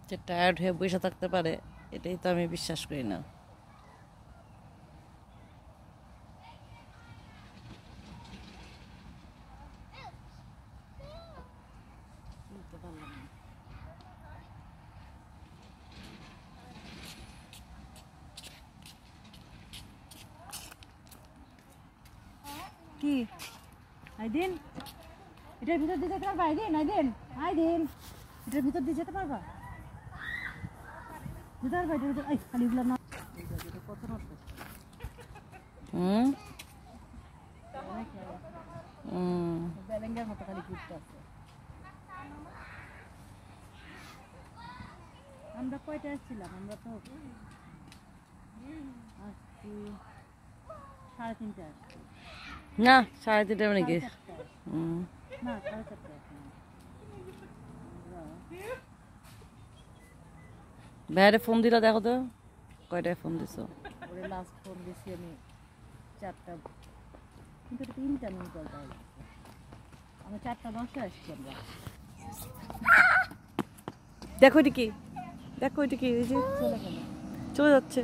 যে টায়ার্ড হয়ে বসে থাকতে পারে, এটাই তো আমি বিশ্বাস করি না। কি আইদিন এটার ভিতর দিয়ে যেতে পারবা? আইদিন আইদিন আইদিন এটার ভিতর দিয়ে যেতে পারবা? যেতে পারবা এটার ভিতর? এই খালিগুলো না কত নষ্ট। বেলেঙ্গার মতো খালি ঘুরতে আছে। আমরা কয়টা আসছিলাম? আমরা তো আসছি 3:30 আসছি। না 3:30 মানে কি? না 4:30 ভাইয়ারে ফোন দিলা দেখো তো কয়টায় ফোন দিছো? ওরে লাস্ট ফোন দিছি আমি 4টা, কিন্তু 3টা মিনিট বলতে হবে। আমি 4:10 আসছি আমরা। দেখো এটা কি, দেখো এটা কি, এই যে চলে গেল। চলে যাচ্ছে।